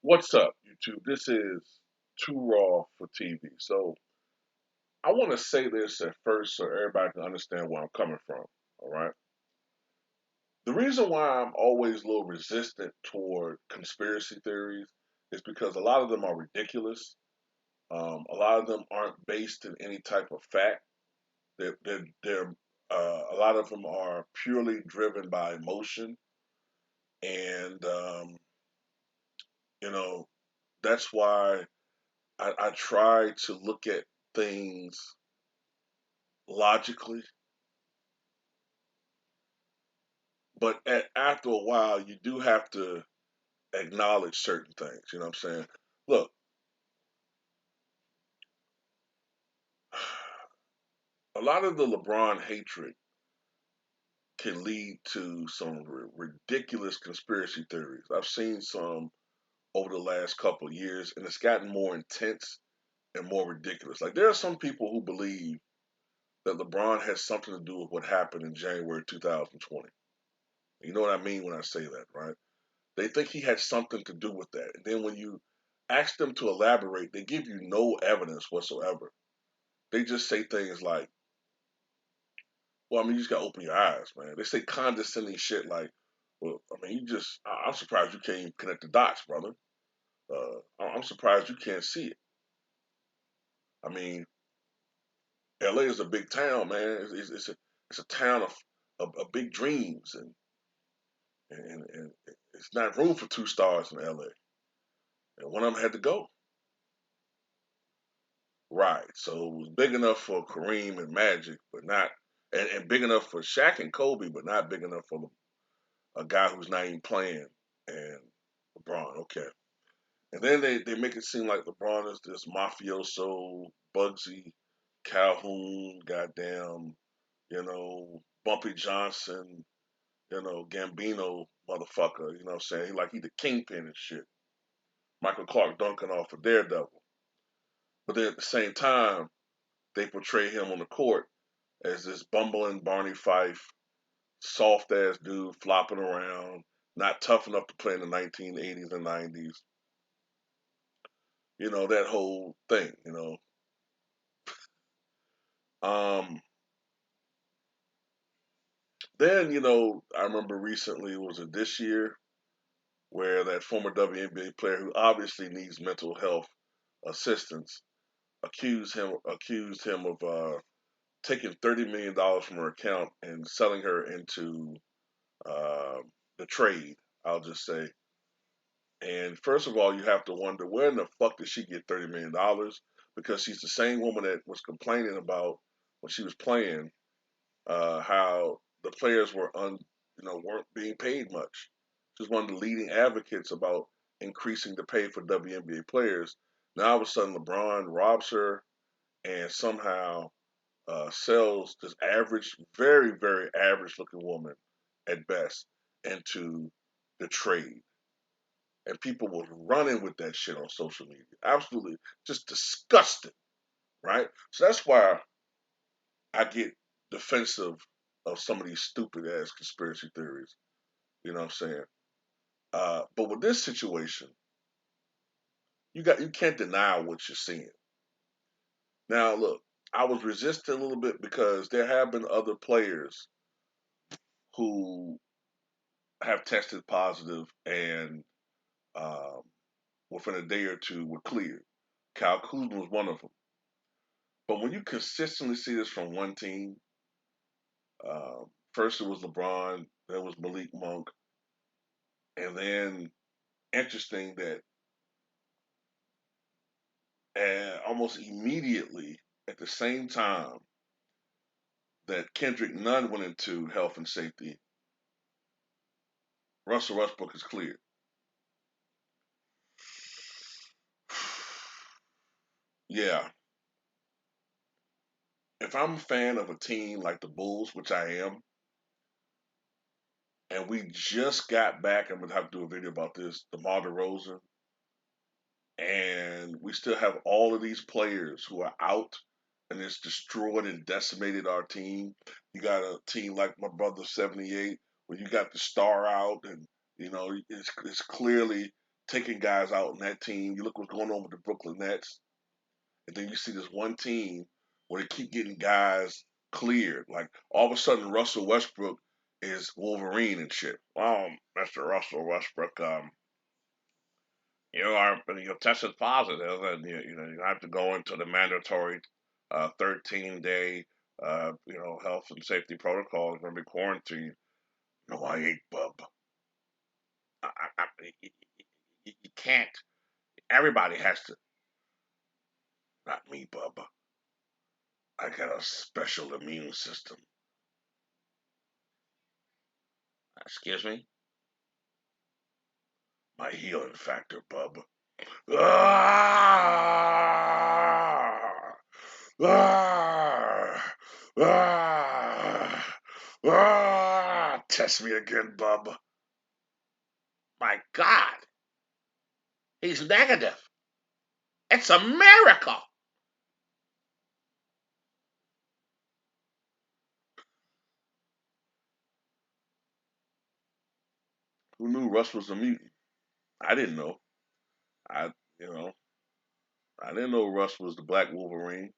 What's up, YouTube? This is Too Raw for TV. So I want to say this at first so everybody can understand where I'm coming from. All right. The reason why I'm always a little resistant toward conspiracy theories is because a lot of them are ridiculous. A lot of them aren't based in any type of fact. They're a lot of them are purely driven by emotion, and you know that's why I try to look at things logically, but after a while, you do have to acknowledge certain things. You know what I'm saying? Look, a lot of the LeBron hatred can lead to some ridiculous conspiracy theories. I've seen some over the last couple of years, and it's gotten more intense and more ridiculous. Like, there are some people who believe that LeBron has something to do with what happened in January 2020. You know what I mean when I say that, right? They think he had something to do with that. And then when you ask them to elaborate, they give you no evidence whatsoever. They just say things like, well, I mean, you just got to open your eyes, man. They say condescending shit like, well, I mean, I'm surprised you can't even connect the dots, brother. I'm surprised you can't see it. I mean, LA is a big town, man. It's a town of big dreams, and it's not room for two stars in LA. And one of them had to go. Right. So it was big enough for Kareem and Magic, but not, and big enough for Shaq and Kobe, but not big enough for a guy who's not even playing and LeBron. Okay. And then they make it seem like LeBron is this mafioso, Bugsy, Calhoun, goddamn, Bumpy Johnson, Gambino motherfucker, you know what I'm saying? He the kingpin and shit. Michael Clark Duncan off of Daredevil. But then at the same time, they portray him on the court as this bumbling Barney Fife, soft ass dude flopping around, not tough enough to play in the 1980s and 90s. That whole thing. Um, then, I remember recently, was it this year, where that former WNBA player who obviously needs mental health assistance accused him of taking $30 million from her account and selling her into uh, the trade. I'll just say. And first of all, you have to wonder, where in the fuck did she get $30 million? Because she's the same woman that was complaining about when she was playing how the players weren't being paid much. She's one of the leading advocates about increasing the pay for WNBA players. Now all of a sudden, LeBron robs her and somehow sells this average, very very average looking woman at best into the trade, and people was running with that shit on social media. Absolutely just disgusting, right? So that's why I get defensive of some of these stupid ass conspiracy theories. You know what I'm saying? But with this situation, you can't deny what you're seeing. Now, look, I was resisting a little bit because there have been other players who have tested positive and um, within a day or two were cleared. Kyle Kuzma was one of them. But when you consistently see this from one team, first it was LeBron, then it was Malik Monk, and then interesting that almost immediately at the same time that Kendrick Nunn went into health and safety, Russell Westbrook is cleared. Yeah, if I'm a fan of a team like the Bulls, which I am, and we just got back, I'm gonna have to do a video about this, DeMar DeRozan, and we still have all of these players who are out, and it's destroyed and decimated our team. You got a team like my brother 78, where you got the star out, and it's clearly taking guys out in that team. You look what's going on with the Brooklyn Nets, and then you see this one team where they keep getting guys cleared. Like all of a sudden, Russell Westbrook is Wolverine and shit. Mr. Russell Westbrook, you tested positive, and you have to go into the mandatory 13-day health and safety protocols and be quarantined. No, I ain't, bub. You can't. Everybody has to. Not me, bub. I got a special immune system. Excuse me? My healing factor, bub. Ah! Ah! Ah! Test me again, bub. My God, he's negative. It's a miracle. Who knew Russ was a mutant? I didn't know. I, you know, I didn't know Russ was the Black Wolverine.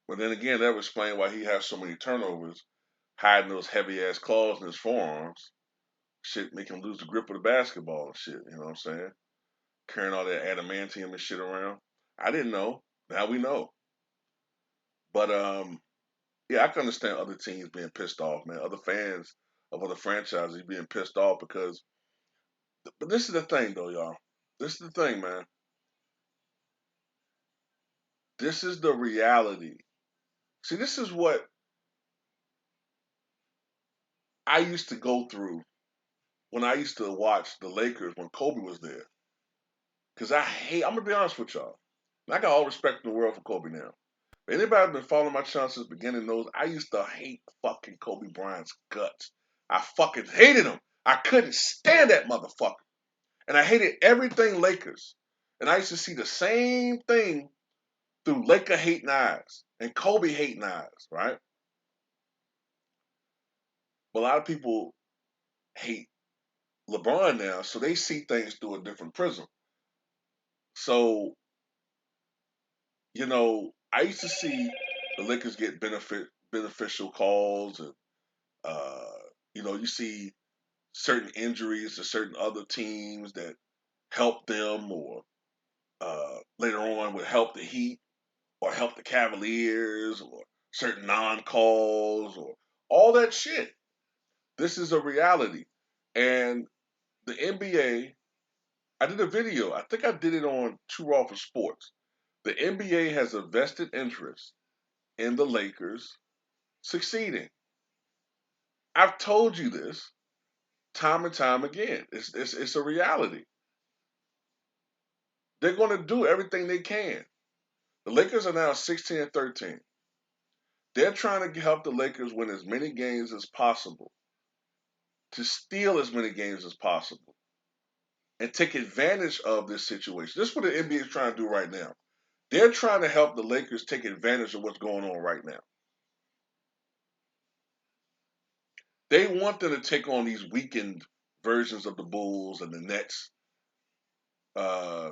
But then again, that would explain why he has so many turnovers, hiding those heavy ass claws in his forearms. Shit, make him lose the grip of the basketball and shit. You know what I'm saying? Carrying all that adamantium and shit around. I didn't know. Now we know. But yeah, I can understand other teams being pissed off, man. Other fans of other franchises being pissed off because. But this is the thing, though, y'all. This is the thing, man. This is the reality. See, this is what I used to go through when I used to watch the Lakers when Kobe was there. Because I'm going to be honest with y'all. I got all respect in the world for Kobe now. If anybody been following my channel since the beginning knows I used to hate fucking Kobe Bryant's guts. I fucking hated him. I couldn't stand that motherfucker. And I hated everything Lakers. And I used to see the same thing through Laker hating eyes and Kobe hating eyes, right? But a lot of people hate LeBron now, so they see things through a different prism. So, I used to see the Lakers get beneficial calls, and uh, you see certain injuries to certain other teams that help them, or later on would help the Heat or help the Cavaliers, or certain non-calls, or all that shit. This is a reality, and the NBA. I did a video. I think I did it on Too Raw for Sports. The NBA has a vested interest in the Lakers succeeding. I've told you this time and time again. It's a reality. They're going to do everything they can. The Lakers are now 16 and 13. They're trying to help the Lakers win as many games as possible, to steal as many games as possible, and take advantage of this situation. This is what the NBA is trying to do right now. They're trying to help the Lakers take advantage of what's going on right now. They want them to take on these weakened versions of the Bulls and the Nets. Uh,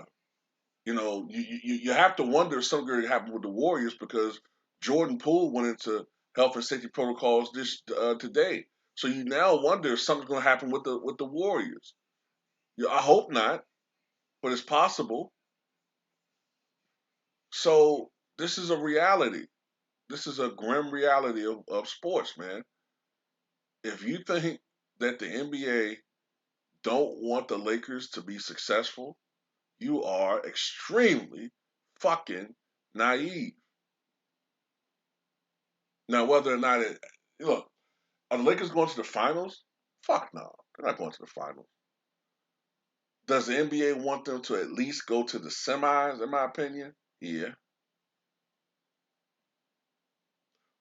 you have to wonder if something going to happen with the Warriors because Jordan Poole went into health and safety protocols this today. So you now wonder if something's going to happen with the Warriors. I hope not, but it's possible. So this is a reality. This is a grim reality of sports, man. If you think that the NBA don't want the Lakers to be successful, you are extremely fucking naive. Now, whether or not look, are the Lakers going to the finals? Fuck no, they're not going to the finals. Does the NBA want them to at least go to the semis? In my opinion, yeah.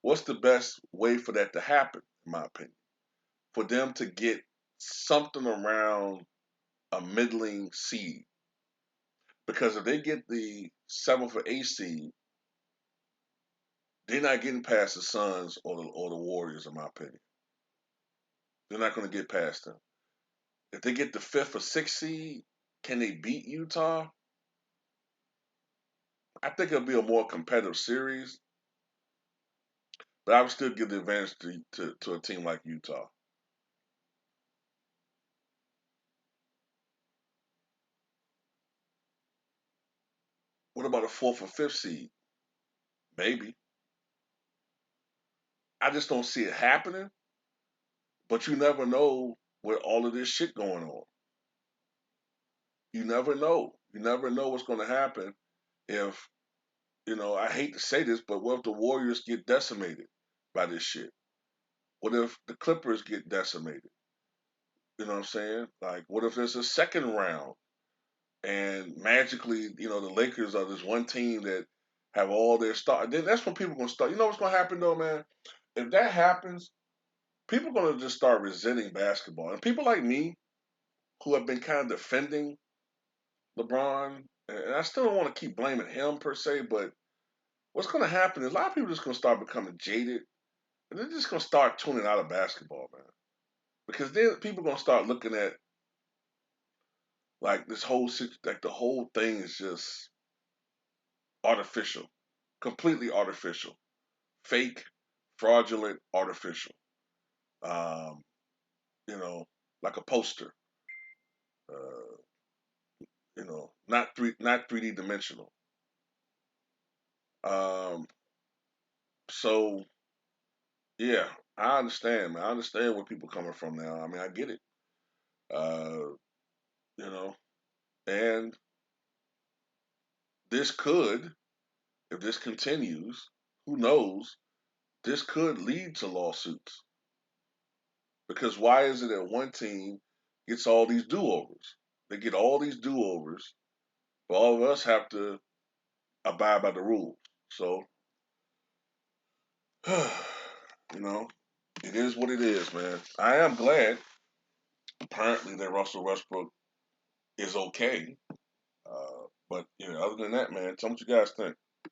What's the best way for that to happen? In my opinion, for them to get something around a middling seed, because if they get the seventh or eighth seed, they're not getting past the Suns or the Warriors, in my opinion. They're not going to get past them. If they get the fifth or sixth seed, Can they beat Utah? I think it'll be a more competitive series, but I would still give the advantage to a team like Utah. What about a fourth or fifth seed? Maybe. I just don't see it happening, but you never know with all of this shit going on. You never know. You never know what's going to happen if, I hate to say this, but what if the Warriors get decimated by this shit? What if the Clippers get decimated? You know what I'm saying? Like, what if there's a second round and magically, the Lakers are this one team that have all their stars? Then that's when people are gonna start. You know what's gonna happen though, man? If that happens, people are gonna just start resenting basketball. And people like me who have been kind of defending LeBron, and I still don't want to keep blaming him per se, but what's gonna happen is a lot of people are just gonna start becoming jaded, and they're just gonna start tuning out of basketball, man. Because then people are gonna start looking at like like the whole thing is just artificial, completely artificial, fake, fraudulent, artificial. Um, you know, like a poster. Uh, not 3D dimensional. Um, so yeah, I understand, man. I understand where people coming from now. I mean, I get it. Uh, you know, and this could, if this continues, who knows? This could lead to lawsuits. Because why is it that one team gets all these do-overs? They get all these do-overs, but all of us have to abide by the rules. So, you know, it is what it is, man. I am glad, apparently, that Russell Westbrook is okay. But other than that, man, tell me what you guys think.